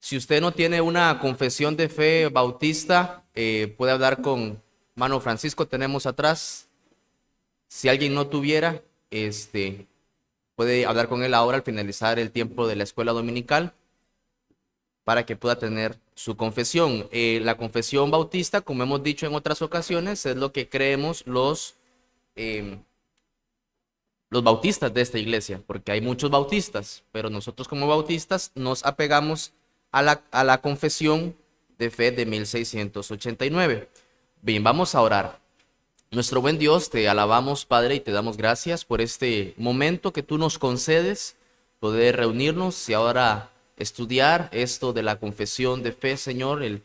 Si usted no tiene una confesión de fe bautista, puede hablar con hermano Francisco, tenemos atrás. Si alguien no tuviera, puede hablar con él ahora al finalizar el tiempo de la escuela dominical para que pueda tener su confesión. La confesión bautista, como hemos dicho en otras ocasiones, es lo que creemos eh, los bautistas de esta iglesia, porque hay muchos bautistas, pero nosotros como bautistas nos apegamos a la confesión de fe de 1689. Bien, vamos a orar. Nuestro buen Dios, te alabamos, Padre, y te damos gracias por este momento que tú nos concedes, poder reunirnos y ahora estudiar esto de la confesión de fe, Señor, el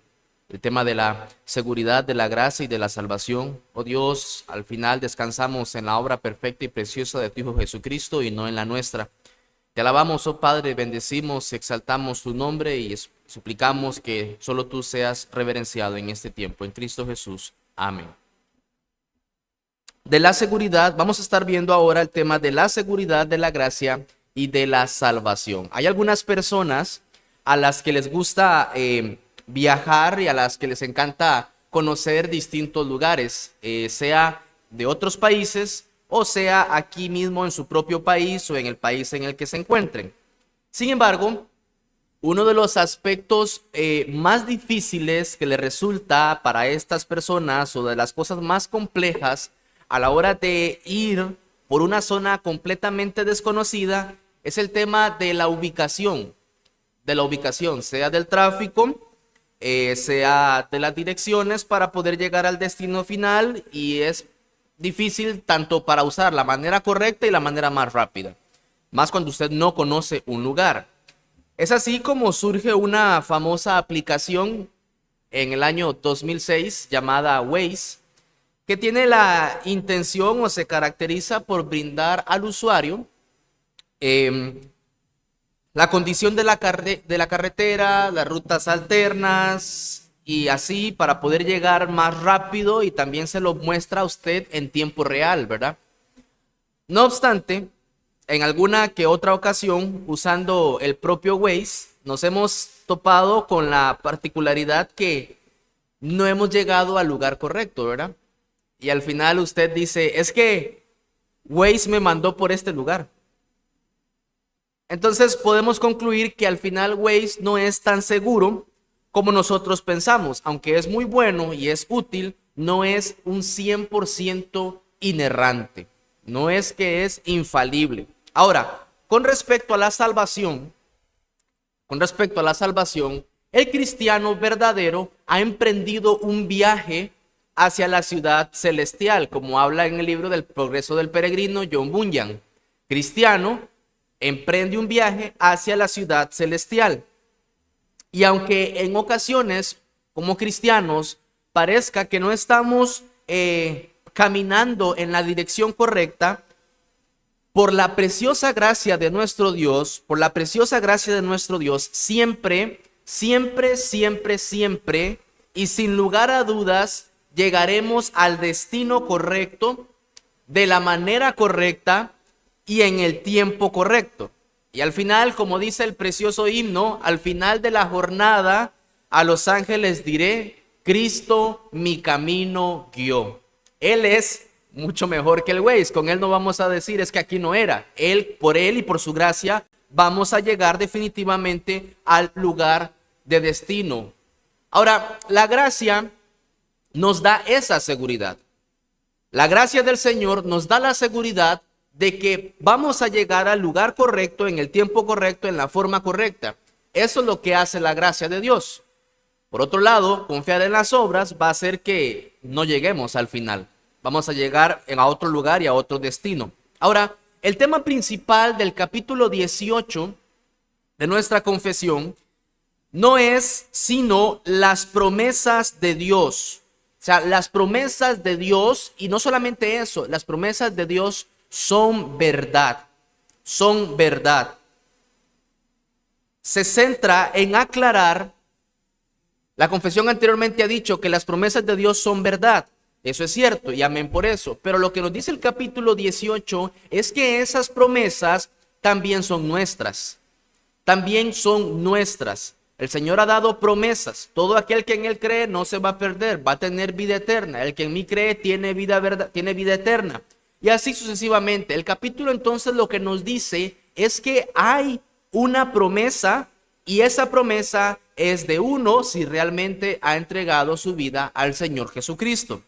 tema de la seguridad, de la gracia y de la salvación. Oh Dios, al final descansamos en la obra perfecta y preciosa de tu Hijo Jesucristo y no en la nuestra. Te alabamos, oh Padre, bendecimos, exaltamos tu nombre y suplicamos que solo tú seas reverenciado en este tiempo. En Cristo Jesús. Amén. De la seguridad, vamos a estar viendo ahora el tema de la seguridad, de la gracia y de la salvación. Hay algunas personas a las que les gusta viajar y a las que les encanta conocer distintos lugares, sea de otros países o sea aquí mismo en su propio país o en el país en el que se encuentren. Sin embargo, uno de los aspectos más difíciles que le resulta para estas personas o de las cosas más complejas a la hora de ir por una zona completamente desconocida es el tema de la ubicación, sea del tráfico, sea de las direcciones para poder llegar al destino final, y es difícil tanto para usar la manera correcta y la manera más rápida, más cuando usted no conoce un lugar. Es así como surge una famosa aplicación en el año 2006 llamada Waze, que tiene la intención o se caracteriza por brindar al usuario la condición de la carretera, las rutas alternas y así para poder llegar más rápido, y también se lo muestra a usted en tiempo real, ¿verdad? No obstante, en alguna que otra ocasión, usando el propio Waze, nos hemos topado con la particularidad que no hemos llegado al lugar correcto, ¿verdad? Y al final usted dice, es que Waze me mandó por este lugar. Entonces podemos concluir que al final Waze no es tan seguro como nosotros pensamos. Aunque es muy bueno y es útil, no es un 100% inerrante. No es que es infalible. Ahora, con respecto a la salvación, el cristiano verdadero ha emprendido un viaje hacia la ciudad celestial, como habla en el libro del Progreso del Peregrino John Bunyan. Cristiano emprende un viaje hacia la ciudad celestial. Y aunque en ocasiones, como cristianos, parezca que no estamos caminando en la dirección correcta, por la preciosa gracia de nuestro Dios, siempre, siempre, siempre, siempre, y sin lugar a dudas, llegaremos al destino correcto, de la manera correcta y en el tiempo correcto. Y al final, como dice el precioso himno, al final de la jornada, a los ángeles diré, Cristo mi camino guió. Él es mucho mejor que el Waze. Con él no vamos a decir es que aquí no era. Por él y por su gracia, vamos a llegar definitivamente al lugar de destino. Ahora, la gracia nos da esa seguridad. La gracia del Señor nos da la seguridad de que vamos a llegar al lugar correcto, en el tiempo correcto, en la forma correcta. Eso es lo que hace la gracia de Dios. Por otro lado, confiar en las obras va a hacer que no lleguemos al final. Vamos a llegar a otro lugar y a otro destino. Ahora, el tema principal del capítulo 18 de nuestra confesión no es sino las promesas de Dios. O sea, las promesas de Dios, y no solamente eso, las promesas de Dios son verdad, son verdad. Se centra en aclarar, la confesión anteriormente ha dicho que las promesas de Dios son verdad. Eso es cierto y amén por eso. Pero lo que nos dice el capítulo 18 es que esas promesas también son nuestras. También son nuestras. El Señor ha dado promesas. Todo aquel que en Él cree no se va a perder, va a tener vida eterna. El que en mí cree tiene tiene vida eterna. Y así sucesivamente. El capítulo entonces lo que nos dice es que hay una promesa y esa promesa es de uno si realmente ha entregado su vida al Señor Jesucristo.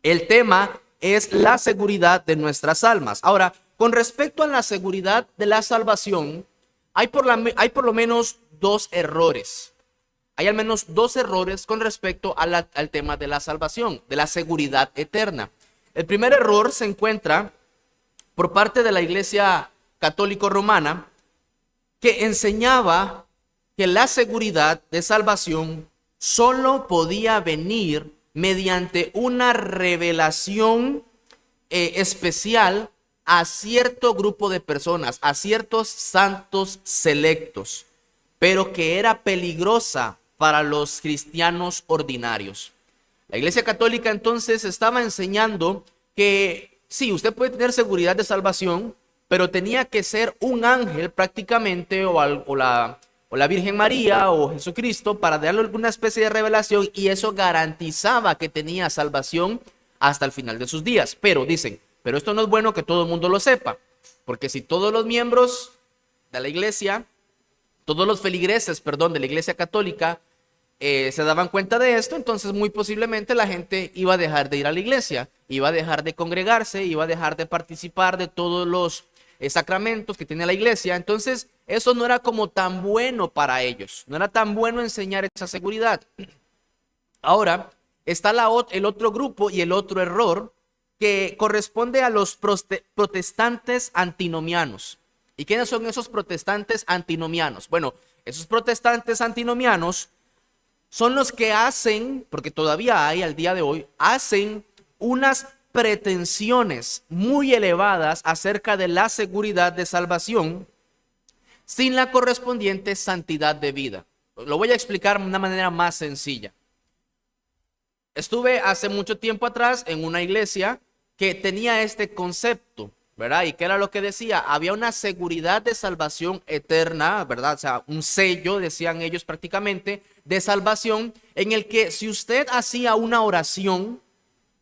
El tema es la seguridad de nuestras almas. Ahora, con respecto a la seguridad de la salvación, hay por lo menos dos errores. Hay al menos dos errores con respecto al tema de la salvación, de la seguridad eterna. El primer error se encuentra por parte de la Iglesia Católica Romana, que enseñaba que la seguridad de salvación solo podía venir mediante una revelación especial a cierto grupo de personas, a ciertos santos selectos, pero que era peligrosa para los cristianos ordinarios. La Iglesia Católica entonces estaba enseñando que sí, usted puede tener seguridad de salvación, pero tenía que ser un ángel prácticamente o la Virgen María o Jesucristo para darle alguna especie de revelación, y eso garantizaba que tenía salvación hasta el final de sus días. Pero dicen, pero esto no es bueno que todo el mundo lo sepa, porque si todos los miembros de la iglesia, todos los feligreses, de la Iglesia Católica se daban cuenta de esto, entonces muy posiblemente la gente iba a dejar de ir a la iglesia, iba a dejar de congregarse, iba a dejar de participar de todos los sacramentos que tiene la iglesia. Entonces eso no era como tan bueno para ellos, no era tan bueno enseñar esa seguridad. Ahora está el otro grupo y el otro error que corresponde a los protestantes antinomianos. ¿Y quiénes son esos protestantes antinomianos? Bueno, esos protestantes antinomianos son los que hacen, porque todavía hay al día de hoy, hacen unas pretensiones muy elevadas acerca de la seguridad de salvación sin la correspondiente santidad de vida. Lo voy a explicar de una manera más sencilla. Estuve hace mucho tiempo atrás en una iglesia que tenía este concepto, ¿verdad? ¿Y qué era lo que decía? Había una seguridad de salvación eterna, ¿verdad? O sea, un sello, decían ellos prácticamente, de salvación, en el que si usted hacía una oración,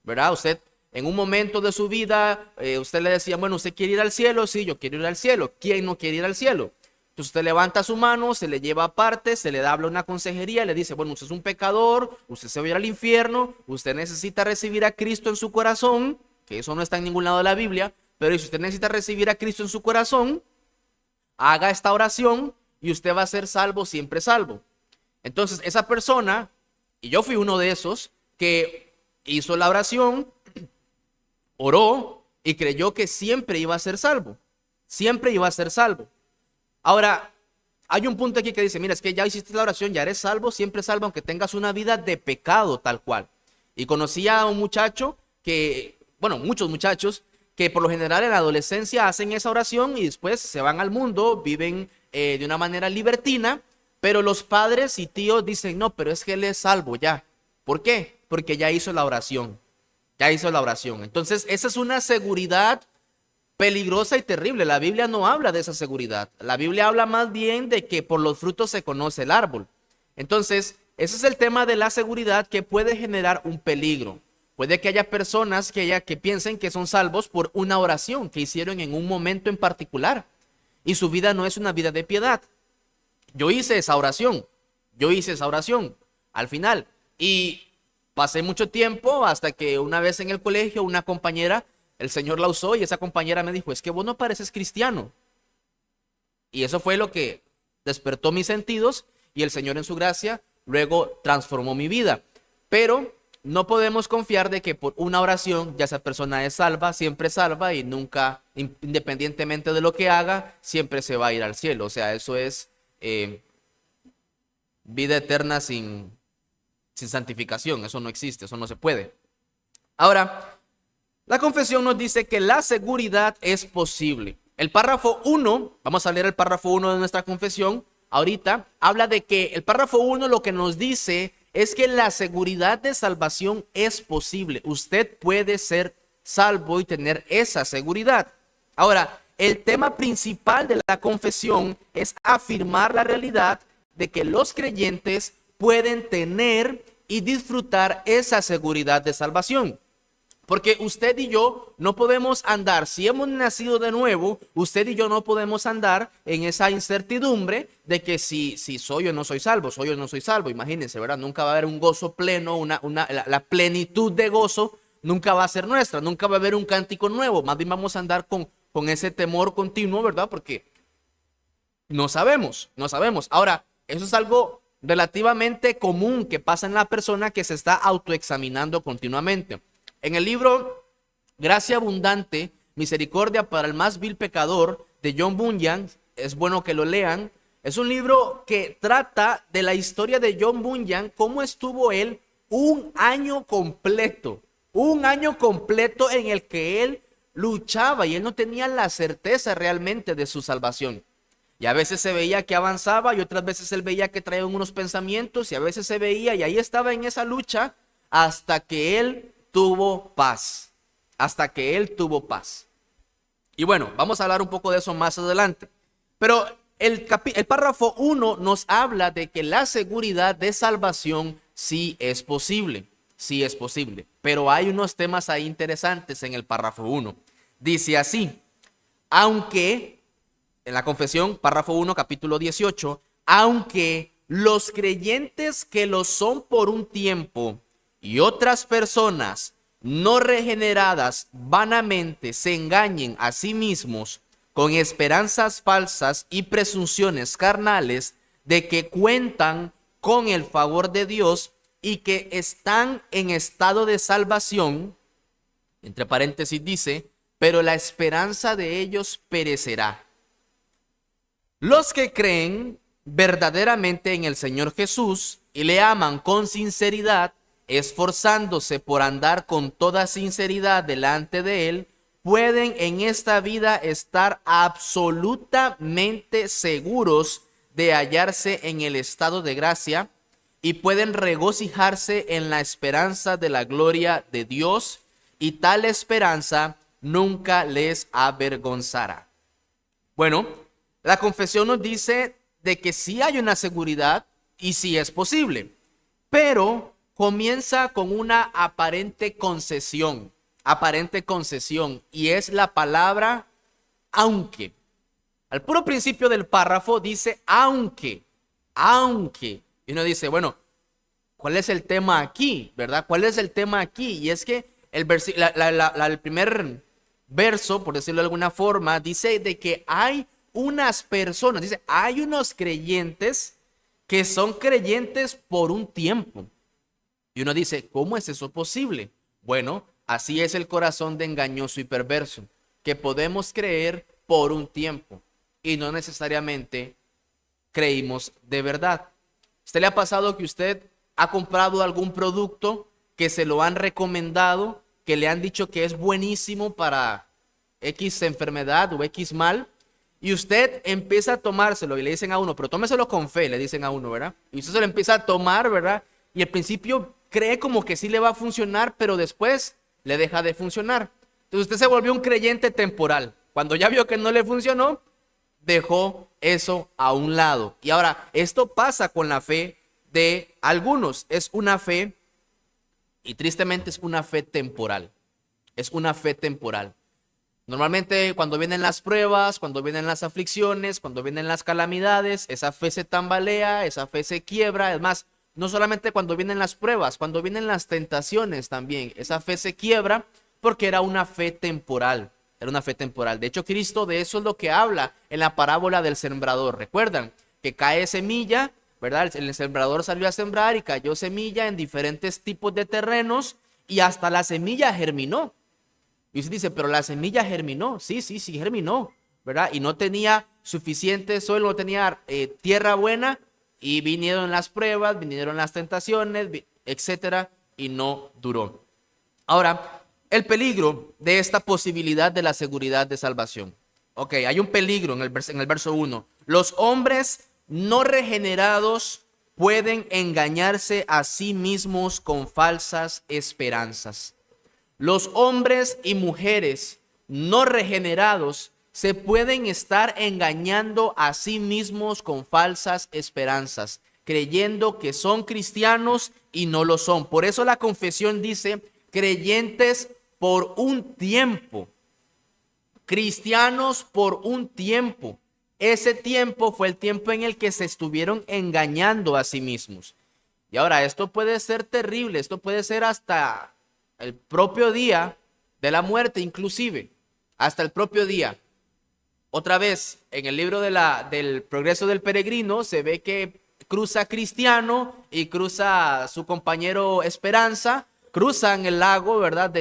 ¿verdad? Usted en un momento de su vida, usted le decía, bueno, ¿usted quiere ir al cielo? Sí, yo quiero ir al cielo. ¿Quién no quiere ir al cielo? Entonces usted levanta su mano, se le lleva aparte, se le habla una consejería, le dice, bueno, usted es un pecador, usted se va a ir al infierno, usted necesita recibir a Cristo en su corazón, que eso no está en ningún lado de la Biblia, pero si usted necesita recibir a Cristo en su corazón, haga esta oración y usted va a ser salvo, siempre salvo. Entonces esa persona, y yo fui uno de esos, que hizo la oración, oró y creyó que siempre iba a ser salvo, siempre iba a ser salvo. Ahora, hay un punto aquí que dice, mira, es que ya hiciste la oración, ya eres salvo, siempre salvo, aunque tengas una vida de pecado tal cual. Y conocí a un muchacho que, bueno, muchos muchachos que por lo general en la adolescencia hacen esa oración y después se van al mundo, viven de una manera libertina, pero los padres y tíos dicen, no, pero es que él es salvo ya. ¿Por qué? Porque ya hizo la oración, ya hizo la oración. Entonces, esa es una seguridad peligrosa y terrible. La Biblia no habla de esa seguridad. La Biblia habla más bien de que por los frutos se conoce el árbol. Entonces, ese es el tema de la seguridad que puede generar un peligro. Puede que haya personas que piensen que son salvos por una oración que hicieron en un momento en particular y su vida no es una vida de piedad. Yo hice esa oración al final y pasé mucho tiempo hasta que una vez en el colegio una compañera, el Señor la usó y esa compañera me dijo, es que vos no pareces cristiano. Y eso fue lo que despertó mis sentidos y el Señor en su gracia luego transformó mi vida. Pero no podemos confiar de que por una oración ya esa persona es salva, siempre salva y nunca, independientemente de lo que haga, siempre se va a ir al cielo. O sea, eso es vida eterna sin santificación. Eso no existe, eso no se puede. Ahora, la confesión nos dice que la seguridad es posible. El párrafo 1, vamos a leer el párrafo 1 de nuestra confesión. Ahorita habla de que el párrafo 1 lo que nos dice es que la seguridad de salvación es posible. Usted puede ser salvo y tener esa seguridad. Ahora, el tema principal de la confesión es afirmar la realidad de que los creyentes pueden tener y disfrutar esa seguridad de salvación. Porque usted y yo no podemos andar, si hemos nacido de nuevo, usted y yo no podemos andar en esa incertidumbre de que si soy o no soy salvo, soy o no soy salvo. Imagínense, ¿verdad? Nunca va a haber un gozo pleno, la plenitud de gozo nunca va a ser nuestra, nunca va a haber un cántico nuevo. Más bien vamos a andar con ese temor continuo, ¿verdad? Porque no sabemos. Ahora, eso es algo relativamente común que pasa en la persona que se está autoexaminando continuamente. En el libro Gracia Abundante, Misericordia para el más vil pecador, de John Bunyan, es bueno que lo lean. Es un libro que trata de la historia de John Bunyan, cómo estuvo él un año completo en el que él luchaba y él no tenía la certeza realmente de su salvación. Y a veces se veía que avanzaba y otras veces él veía que traía unos pensamientos y a veces se veía y ahí estaba en esa lucha hasta que él tuvo paz. Y bueno, vamos a hablar un poco de eso más adelante. Pero el párrafo 1 nos habla de que la seguridad de salvación sí es posible. Pero hay unos temas ahí interesantes en el párrafo 1. Dice así: aunque, en la confesión, párrafo 1, capítulo 18, aunque los creyentes que lo son por un tiempo y otras personas no regeneradas vanamente se engañen a sí mismos con esperanzas falsas y presunciones carnales de que cuentan con el favor de Dios y que están en estado de salvación, entre paréntesis dice, pero la esperanza de ellos perecerá. Los que creen verdaderamente en el Señor Jesús y le aman con sinceridad, esforzándose por andar con toda sinceridad delante de Él, pueden en esta vida estar absolutamente seguros de hallarse en el estado de gracia y pueden regocijarse en la esperanza de la gloria de Dios, y tal esperanza nunca les avergonzará. Bueno, la confesión nos dice de que sí hay una seguridad y sí es posible, pero comienza con una aparente concesión, y es la palabra aunque. Al puro principio del párrafo dice aunque. Y uno dice, bueno, ¿cuál es el tema aquí? ¿Verdad? ¿Cuál es el tema aquí? Y es que el primer verso, por decirlo de alguna forma, dice de que hay unas personas, dice, hay unos creyentes que son creyentes por un tiempo. Y uno dice, ¿cómo es eso posible? Bueno, así es el corazón de engañoso y perverso, que podemos creer por un tiempo y no necesariamente creímos de verdad. ¿Usted le ha pasado que usted ha comprado algún producto que se lo han recomendado, que le han dicho que es buenísimo para X enfermedad o X mal, y usted empieza a tomárselo y le dicen a uno, pero tómeselo con fe, le dicen a uno, ¿verdad? Y usted se lo empieza a tomar, ¿verdad? Y al principio cree como que sí le va a funcionar, pero después le deja de funcionar. Entonces usted se volvió un creyente temporal. Cuando ya vio que no le funcionó, dejó eso a un lado. Y ahora, esto pasa con la fe de algunos. Es una fe, y tristemente es una fe temporal. Normalmente cuando vienen las pruebas, cuando vienen las aflicciones, cuando vienen las calamidades, esa fe se tambalea, esa fe se quiebra. Es más, no solamente cuando vienen las pruebas, cuando vienen las tentaciones también, esa fe se quiebra porque era una fe temporal. De hecho, Cristo de eso es lo que habla en la parábola del sembrador. ¿Recuerdan? Que cae semilla, ¿verdad? El sembrador salió a sembrar y cayó semilla en diferentes tipos de terrenos y hasta la semilla germinó. Y usted dice, pero la semilla germinó. Sí, germinó, ¿verdad? Y no tenía suficiente suelo, no tenía tierra buena, y vinieron las pruebas, vinieron las tentaciones, etcétera, y no duró. Ahora, el peligro de esta posibilidad de la seguridad de salvación. Ok, hay un peligro en el verso 1. Los hombres no regenerados pueden engañarse a sí mismos con falsas esperanzas. Los hombres y mujeres no regenerados se pueden estar engañando a sí mismos con falsas esperanzas, creyendo que son cristianos y no lo son. Por eso la confesión dice creyentes por un tiempo, cristianos por un tiempo. Ese tiempo fue el tiempo en el que se estuvieron engañando a sí mismos. Y ahora esto puede ser terrible, esto puede ser hasta el propio día de la muerte, inclusive, hasta el propio día. Otra vez, en el libro del Progreso del Peregrino se ve que cruza Cristiano y cruza su compañero Esperanza, cruzan el lago, ¿verdad?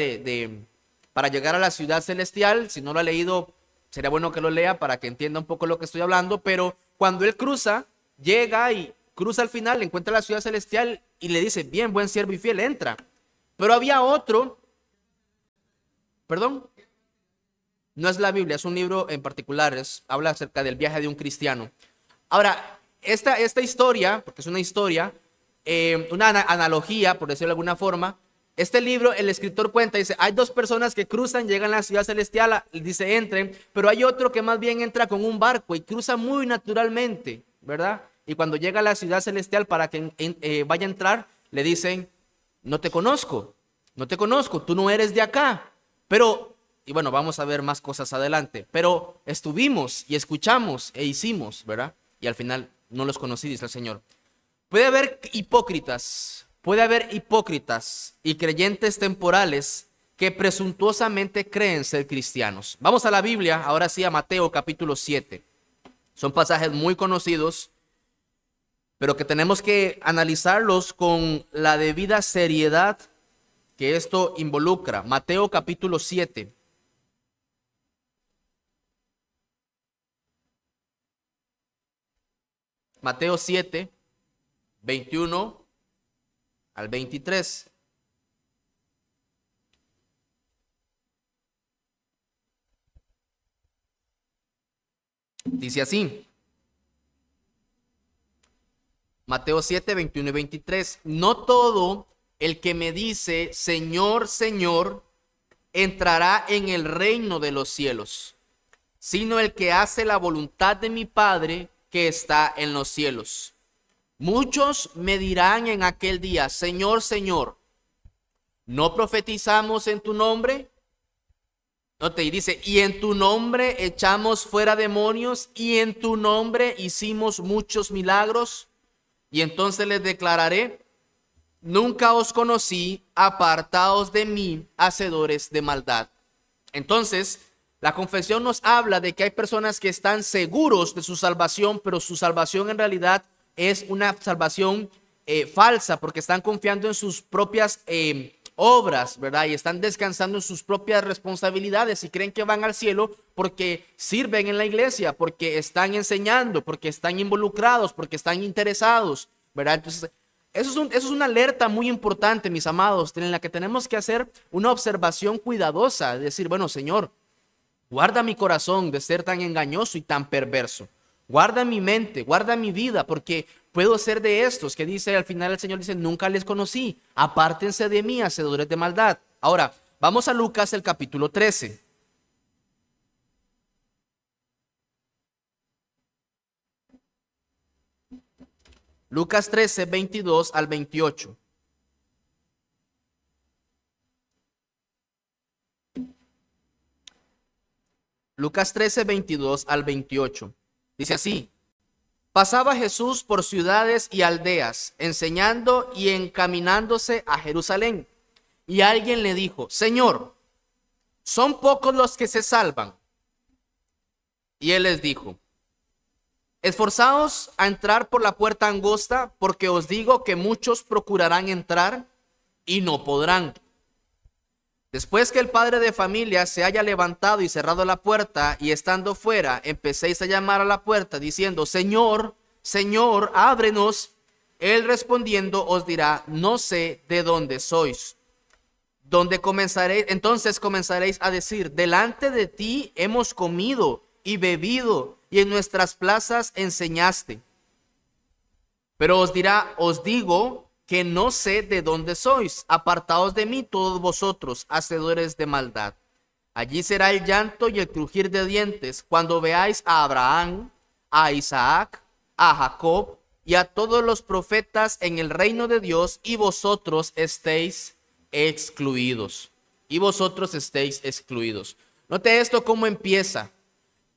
Para llegar a la ciudad celestial. Si no lo ha leído, sería bueno que lo lea para que entienda un poco lo que estoy hablando, pero cuando él cruza, llega y cruza al final, encuentra la ciudad celestial y le dice, bien, buen siervo y fiel, entra. Pero había otro, perdón, no es la Biblia, es un libro en particular, habla acerca del viaje de un cristiano. Ahora, esta historia, porque es una historia, una analogía, por decirlo de alguna forma, este libro, el escritor cuenta, dice, hay dos personas que cruzan, llegan a la ciudad celestial, dice, entren, pero hay otro que más bien entra con un barco y cruza muy naturalmente, ¿verdad? Y cuando llega a la ciudad celestial para que vaya a entrar, le dicen, no te conozco, tú no eres de acá, pero, y bueno, vamos a ver más cosas adelante, pero estuvimos y escuchamos e hicimos, ¿verdad? Y al final no los conocí, dice el Señor. Puede haber hipócritas y creyentes temporales que presuntuosamente creen ser cristianos. Vamos a la Biblia, ahora sí a Mateo capítulo 7. Son pasajes muy conocidos, pero que tenemos que analizarlos con la debida seriedad que esto involucra. Mateo capítulo 7. Mateo 7, 21 al 23. Dice así. Mateo 7, 21 y 23. No todo el que me dice, Señor, Señor, entrará en el reino de los cielos, sino el que hace la voluntad de mi Padre que está en los cielos. Muchos me dirán en aquel día, Señor, Señor, ¿no profetizamos en tu nombre? Note, y dice, y en tu nombre echamos fuera demonios, y en tu nombre hicimos muchos milagros. Y entonces les declararé, nunca os conocí, apartaos de mí, hacedores de maldad. Entonces, la confesión nos habla de que hay personas que están seguros de su salvación, pero su salvación en realidad es una salvación falsa, porque están confiando en sus propias obras, ¿verdad? Y están descansando en sus propias responsabilidades y creen que van al cielo porque sirven en la iglesia, porque están enseñando, porque están involucrados, porque están interesados, ¿verdad? Entonces, eso es una alerta muy importante, mis amados, en la que tenemos que hacer una observación cuidadosa, decir, bueno, Señor, guarda mi corazón de ser tan engañoso y tan perverso. Guarda mi mente, guarda mi vida, porque puedo ser de estos que dice al final el Señor dice, nunca les conocí, apártense de mí, hacedores de maldad. Ahora, vamos a Lucas el capítulo 13. Lucas 13, 22 al 28. Lucas 13, 22 al 28. Dice así, pasaba Jesús por ciudades y aldeas, enseñando y encaminándose a Jerusalén. Y alguien le dijo, Señor, ¿son pocos los que se salvan? Y él les dijo, esforzaos a entrar por la puerta angosta, porque os digo que muchos procurarán entrar y no podrán. Después que el padre de familia se haya levantado y cerrado la puerta, y estando fuera, empecéis a llamar a la puerta, diciendo, Señor, Señor, ábrenos. Él respondiendo os dirá, no sé de dónde sois. Entonces comenzaréis a decir, delante de ti hemos comido y bebido, y en nuestras plazas enseñaste. Pero os dirá, os digo que no sé de dónde sois, apartaos de mí todos vosotros, hacedores de maldad. Allí será el llanto y el crujir de dientes cuando veáis a Abraham, a Isaac, a Jacob y a todos los profetas en el reino de Dios y vosotros estéis excluidos. Y vosotros estéis excluidos. Note esto cómo empieza.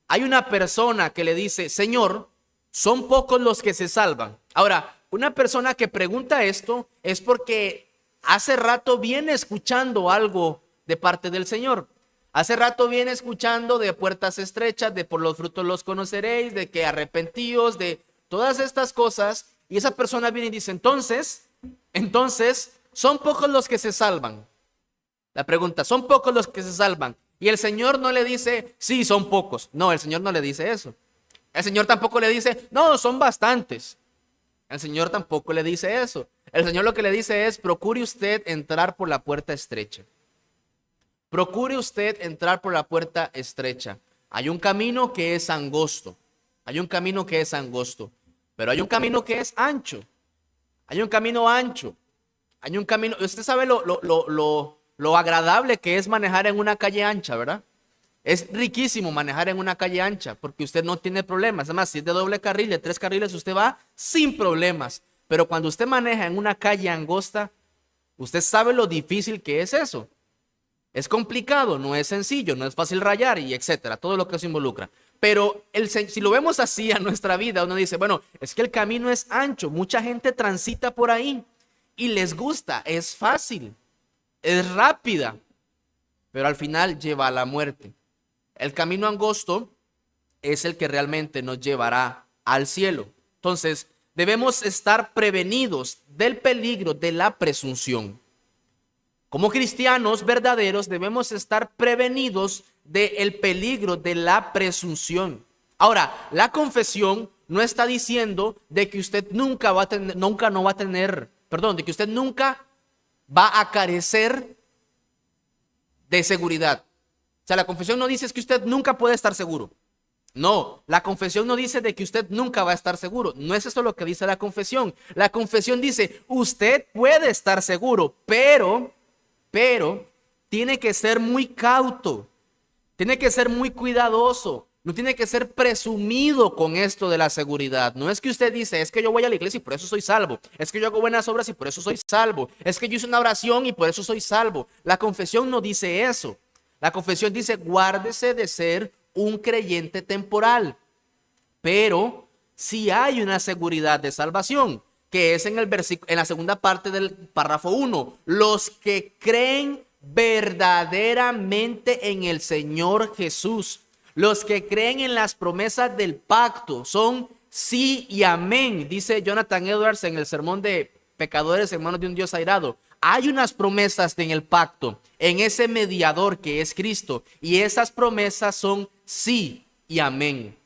Hay una persona que le dice, Señor, son pocos los que se salvan. Ahora, una persona que pregunta esto es porque hace rato viene escuchando algo de parte del Señor. Hace rato viene escuchando de puertas estrechas, de por los frutos los conoceréis, de que arrepentíos, de todas estas cosas. Y esa persona viene y dice, entonces, son pocos los que se salvan. La pregunta, ¿son pocos los que se salvan? Y el Señor no le dice, sí, son pocos. No, el Señor no le dice eso. El Señor tampoco le dice, no, son bastantes. El Señor tampoco le dice eso. El Señor lo que le dice es, procure usted entrar por la puerta estrecha. Procure usted entrar por la puerta estrecha. Hay un camino que es angosto. Hay un camino que es angosto. Pero hay un camino que es ancho. Hay un camino ancho. Hay un camino. Usted sabe lo agradable que es manejar en una calle ancha, ¿verdad? Es riquísimo manejar en una calle ancha porque usted no tiene problemas. Además, si es de doble carril, de 3 carriles, usted va sin problemas. Pero cuando usted maneja en una calle angosta, usted sabe lo difícil que es eso. Es complicado, no es sencillo, no es fácil rayar y etcétera, todo lo que se involucra. Pero si lo vemos así a nuestra vida, uno dice, bueno, es que el camino es ancho, mucha gente transita por ahí y les gusta, es fácil, es rápida, pero al final lleva a la muerte. El camino angosto es el que realmente nos llevará al cielo. Entonces, debemos estar prevenidos del peligro de la presunción. Como cristianos verdaderos debemos estar prevenidos del peligro de la presunción. Ahora, la confesión no está diciendo de que usted nunca va a carecer de seguridad. O sea, la confesión no dice es que usted nunca puede estar seguro. No, la confesión no dice de que usted nunca va a estar seguro. No es eso lo que dice la confesión. La confesión dice, usted puede estar seguro, pero tiene que ser muy cauto, tiene que ser muy cuidadoso, no tiene que ser presumido con esto de la seguridad. No es que usted dice, es que yo voy a la iglesia y por eso soy salvo, es que yo hago buenas obras y por eso soy salvo, es que yo hice una oración y por eso soy salvo. La confesión no dice eso. La confesión dice, guárdese de ser un creyente temporal, pero si hay una seguridad de salvación, que es en la segunda parte del párrafo 1. Los que creen verdaderamente en el Señor Jesús, los que creen en las promesas del pacto, son sí y amén, dice Jonathan Edwards en el sermón de Pecadores, hermanos de un Dios airado. Hay unas promesas en el pacto, en ese mediador que es Cristo, y esas promesas son sí y amén.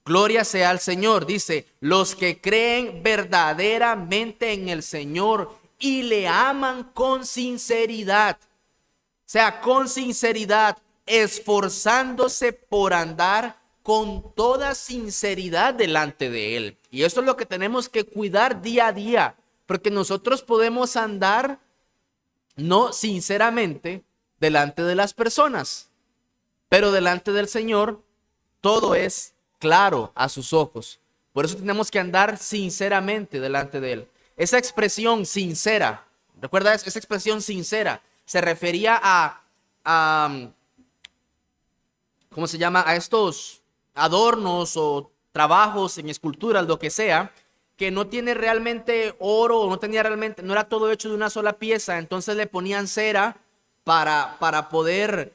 Gloria sea al Señor, dice, los que creen verdaderamente en el Señor y le aman con sinceridad. O sea, con sinceridad, esforzándose por andar con toda sinceridad delante de Él. Y esto es lo que tenemos que cuidar día a día, porque nosotros podemos andar no sinceramente delante de las personas, pero delante del Señor todo es claro a sus ojos. Por eso tenemos que andar sinceramente delante de Él. Esa expresión sincera, recuerda esa expresión sincera, se refería a ¿cómo se llama? A estos adornos o trabajos en esculturas, lo que sea, que no tiene realmente oro, no era todo hecho de una sola pieza, entonces le ponían cera para poder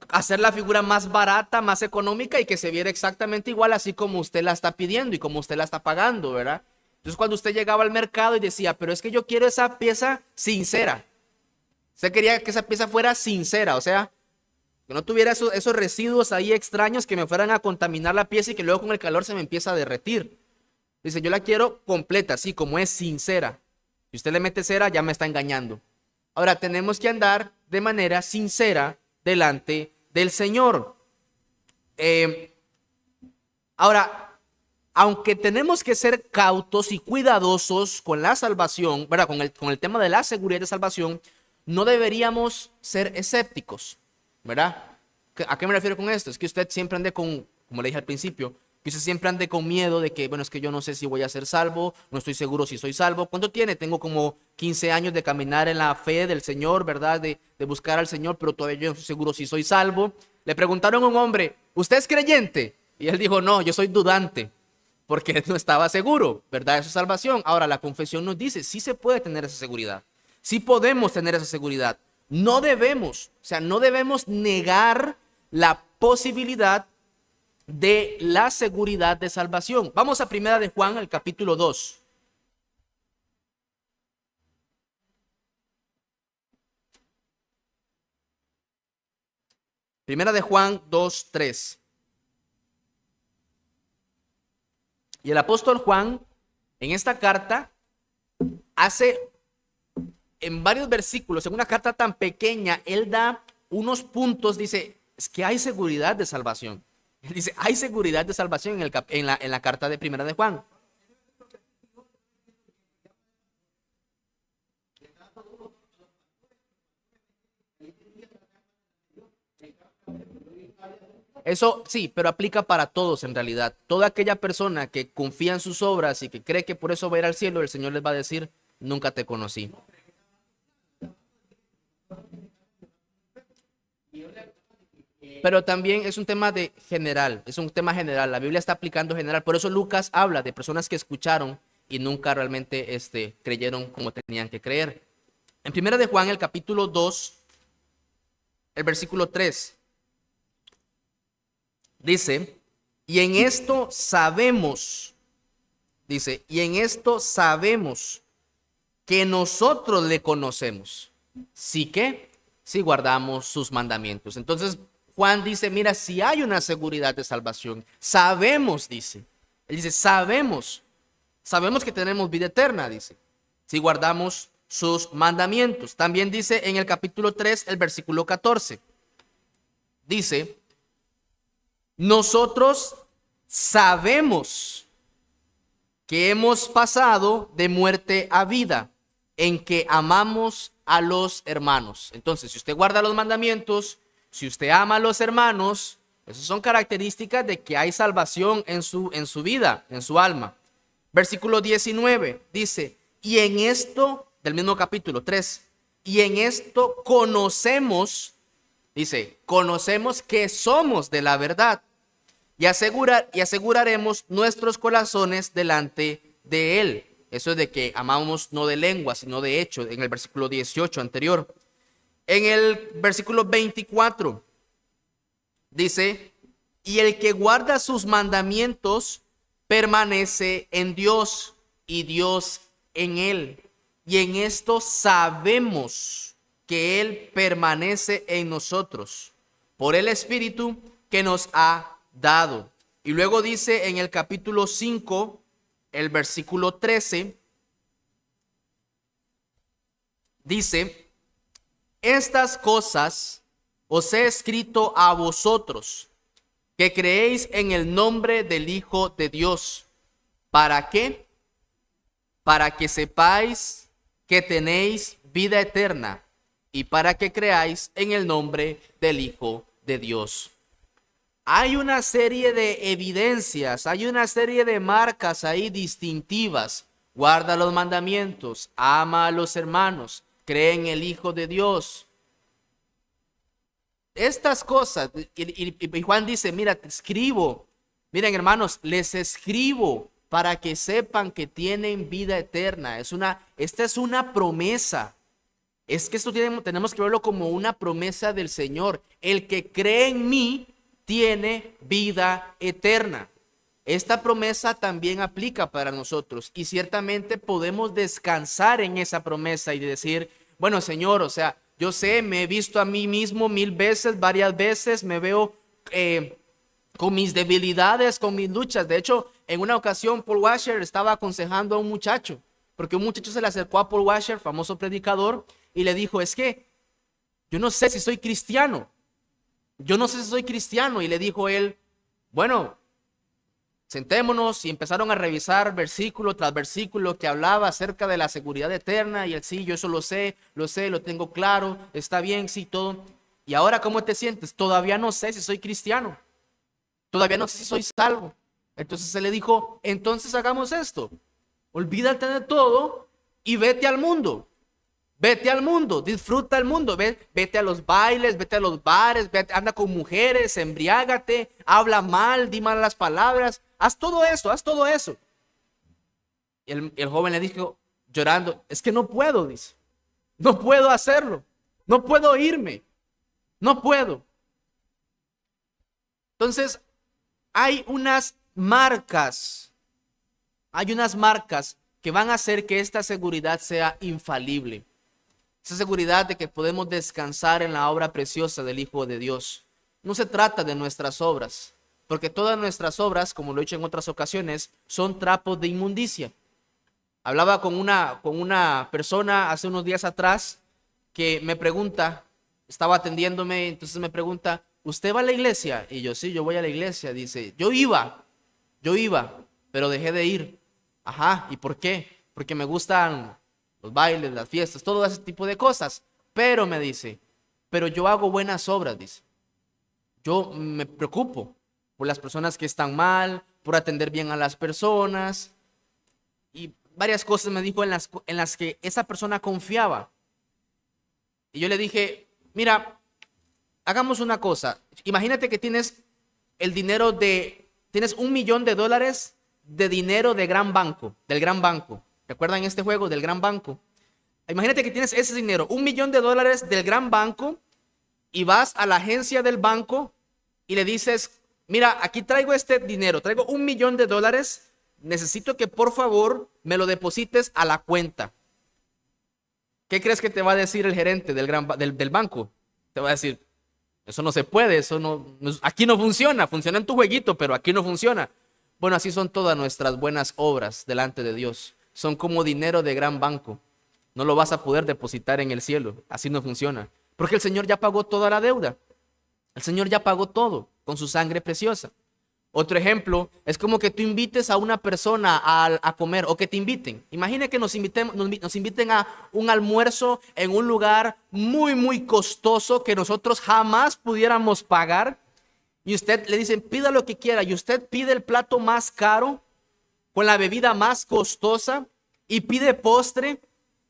hacer la figura más barata, más económica y que se viera exactamente igual así como usted la está pidiendo y como usted la está pagando, ¿verdad? Entonces cuando usted llegaba al mercado y decía, pero es que yo quiero esa pieza sincera. Usted quería que esa pieza fuera sincera, o sea, que no tuviera esos residuos ahí extraños que me fueran a contaminar la pieza y que luego con el calor se me empieza a derretir. Dice, yo la quiero completa, así como es sincera. Si usted le mete cera, ya me está engañando. Ahora, tenemos que andar de manera sincera delante del Señor. Ahora, aunque tenemos que ser cautos y cuidadosos con la salvación, ¿verdad? Con el tema de la seguridad de salvación, no deberíamos ser escépticos, ¿verdad? ¿A qué me refiero con esto? Es que usted siempre ande con, como le dije al principio, que usted siempre ande con miedo de que, bueno, es que yo no sé si voy a ser salvo, no estoy seguro si soy salvo. ¿Cuánto tiene? Tengo como 15 años de caminar en la fe del Señor, ¿verdad? De buscar al Señor, pero todavía yo no estoy seguro si soy salvo. Le preguntaron a un hombre, ¿usted es creyente? Y él dijo, no, yo soy dudante, porque no estaba seguro, ¿verdad? De su salvación. Ahora, la confesión nos dice, sí se puede tener esa seguridad, sí podemos tener esa seguridad. No debemos, o sea, no debemos negar la posibilidad de la seguridad de salvación. Vamos a Primera de Juan, el capítulo 2. Primera de Juan 2:3. Y el apóstol Juan, en esta carta, hace en varios versículos, en una carta tan pequeña, él da unos puntos, dice, es que hay seguridad de salvación. Él dice, hay seguridad de salvación en la carta de Primera de Juan. Eso sí, pero aplica para todos en realidad. Toda aquella persona que confía en sus obras y que cree que por eso va a ir al cielo, el Señor les va a decir, nunca te conocí. Pero también es un tema de general, es un tema general. La Biblia está aplicando general. Por eso Lucas habla de personas que escucharon y nunca realmente creyeron como tenían que creer. En Primera de Juan, el capítulo 2, el versículo 3, dice, y en esto sabemos, dice, y en esto sabemos que nosotros le conocemos. ¿Sí que? Si guardamos sus mandamientos. Entonces, Juan dice, mira, si hay una seguridad de salvación, sabemos, dice. Él dice, sabemos que tenemos vida eterna, dice, si guardamos sus mandamientos. También dice en el capítulo 3, el versículo 14, dice, nosotros sabemos que hemos pasado de muerte a vida, en que amamos a los hermanos. Entonces, si usted guarda los mandamientos, si usted ama a los hermanos, esas son características de que hay salvación en su vida, en su alma. Versículo 19 dice, y en esto, del mismo capítulo 3, y en esto conocemos, dice, conocemos que somos de la verdad y aseguraremos nuestros corazones delante de él. Eso es de que amamos no de lengua, sino de hecho, en el versículo 18 anterior. En el versículo 24 dice, y el que guarda sus mandamientos permanece en Dios y Dios en él. Y en esto sabemos que él permanece en nosotros por el Espíritu que nos ha dado. Y luego dice en el capítulo 5, el versículo 13, dice, estas cosas os he escrito a vosotros, que creéis en el nombre del Hijo de Dios. ¿Para qué? Para que sepáis que tenéis vida eterna y para que creáis en el nombre del Hijo de Dios. Hay una serie de evidencias, hay una serie de marcas ahí distintivas. Guarda los mandamientos, ama a los hermanos, cree en el Hijo de Dios. Estas cosas, y Juan dice, mira, te escribo, miren hermanos, les escribo para que sepan que tienen vida eterna. Esta es una promesa. Es que esto tenemos que verlo como una promesa del Señor. El que cree en mí tiene vida eterna. Esta promesa también aplica para nosotros y ciertamente podemos descansar en esa promesa y decir, bueno, Señor, o sea, yo sé, me he visto a mí mismo 1000 veces, varias veces, me veo con mis debilidades, con mis luchas. De hecho, en una ocasión Paul Washer estaba aconsejando a un muchacho, porque un muchacho se le acercó a Paul Washer, famoso predicador, y le dijo, es que yo no sé si soy cristiano. Yo no sé si soy cristiano. Y le dijo él, bueno, sentémonos, y empezaron a revisar versículo tras versículo que hablaba acerca de la seguridad eterna. Y él, sí, yo eso lo tengo claro, está bien, sí, todo. Y ahora, ¿cómo te sientes? Todavía no sé si soy cristiano, todavía no sé si soy salvo. Entonces se le dijo, entonces hagamos esto, olvídate de todo y vete al mundo. Vete al mundo, disfruta el mundo, vete a los bailes, vete a los bares, anda con mujeres, embriágate, habla mal, di malas palabras, haz todo eso, haz todo eso. Y el joven le dijo, llorando, es que no puedo, dice, no puedo hacerlo, no puedo irme, no puedo. Entonces, hay unas marcas que van a hacer que esta seguridad sea infalible. Esa seguridad de que podemos descansar en la obra preciosa del Hijo de Dios. No se trata de nuestras obras, porque todas nuestras obras, como lo he dicho en otras ocasiones, son trapos de inmundicia. Hablaba con una persona hace unos días atrás que me pregunta, estaba atendiéndome, entonces me pregunta, ¿usted va a la iglesia? Y yo, sí, yo voy a la iglesia. Dice, yo iba, pero dejé de ir. Ajá, ¿y por qué? Porque me gustan los bailes, las fiestas, todo ese tipo de cosas. Pero me dice, pero yo hago buenas obras, dice. Yo me preocupo por las personas que están mal, por atender bien a las personas. Y varias cosas me dijo en las que esa persona confiaba. Y yo le dije, mira, hagamos una cosa. Imagínate que tienes tienes $1.000.000 de dinero del gran banco. ¿Recuerdan este juego del gran banco? Imagínate que tienes ese dinero, $1.000.000 del gran banco, y vas a la agencia del banco y le dices, mira, aquí traigo este dinero, traigo $1.000.000, necesito que por favor me lo deposites a la cuenta. ¿Qué crees que te va a decir el gerente del banco? Te va a decir, eso no se puede, aquí no funciona en tu jueguito, pero aquí no funciona. Bueno, así son todas nuestras buenas obras delante de Dios. Son como dinero de gran banco. No lo vas a poder depositar en el cielo. Así no funciona. Porque el Señor ya pagó toda la deuda. El Señor ya pagó todo con su sangre preciosa. Otro ejemplo es como que tú invites a una persona a comer, o que te inviten. Imagina que nos inviten a un almuerzo en un lugar muy, muy costoso que nosotros jamás pudiéramos pagar. Y usted le dicen, pida lo que quiera. Y usted pide el plato más caro, con la bebida más costosa, y pide postre.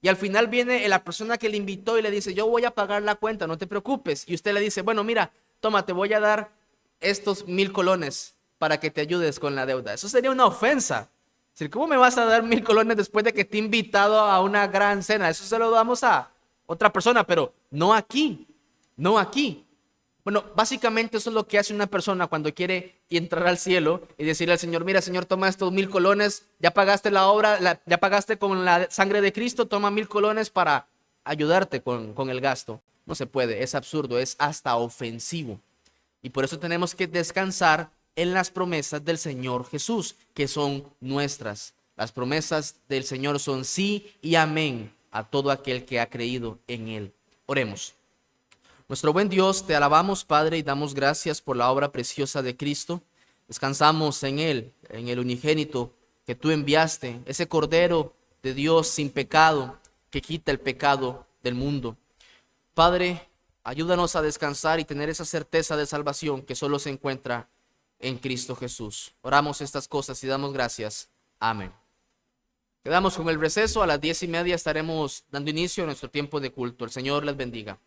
Y al final viene la persona que le invitó y le dice, yo voy a pagar la cuenta, no te preocupes. Y usted le dice, bueno, mira, toma, te voy a dar estos 1,000 colones para que te ayudes con la deuda. Eso sería una ofensa. Es decir, ¿cómo me vas a dar 1,000 colones después de que te he invitado a una gran cena? Eso se lo damos a otra persona, pero no aquí, no aquí. Bueno, básicamente eso es lo que hace una persona cuando quiere entrar al cielo y decirle al Señor, mira, Señor, toma estos 1,000 colones, ya pagaste la obra, ya pagaste con la sangre de Cristo, toma 1,000 colones para ayudarte con el gasto. No se puede, es absurdo, es hasta ofensivo. Y por eso tenemos que descansar en las promesas del Señor Jesús, que son nuestras. Las promesas del Señor son sí y amén a todo aquel que ha creído en Él. Oremos. Nuestro buen Dios, te alabamos, Padre, y damos gracias por la obra preciosa de Cristo. Descansamos en Él, en el unigénito que tú enviaste, ese Cordero de Dios sin pecado que quita el pecado del mundo. Padre, ayúdanos a descansar y tener esa certeza de salvación que solo se encuentra en Cristo Jesús. Oramos estas cosas y damos gracias. Amén. Quedamos con el receso. A las 10:30 estaremos dando inicio a nuestro tiempo de culto. El Señor les bendiga.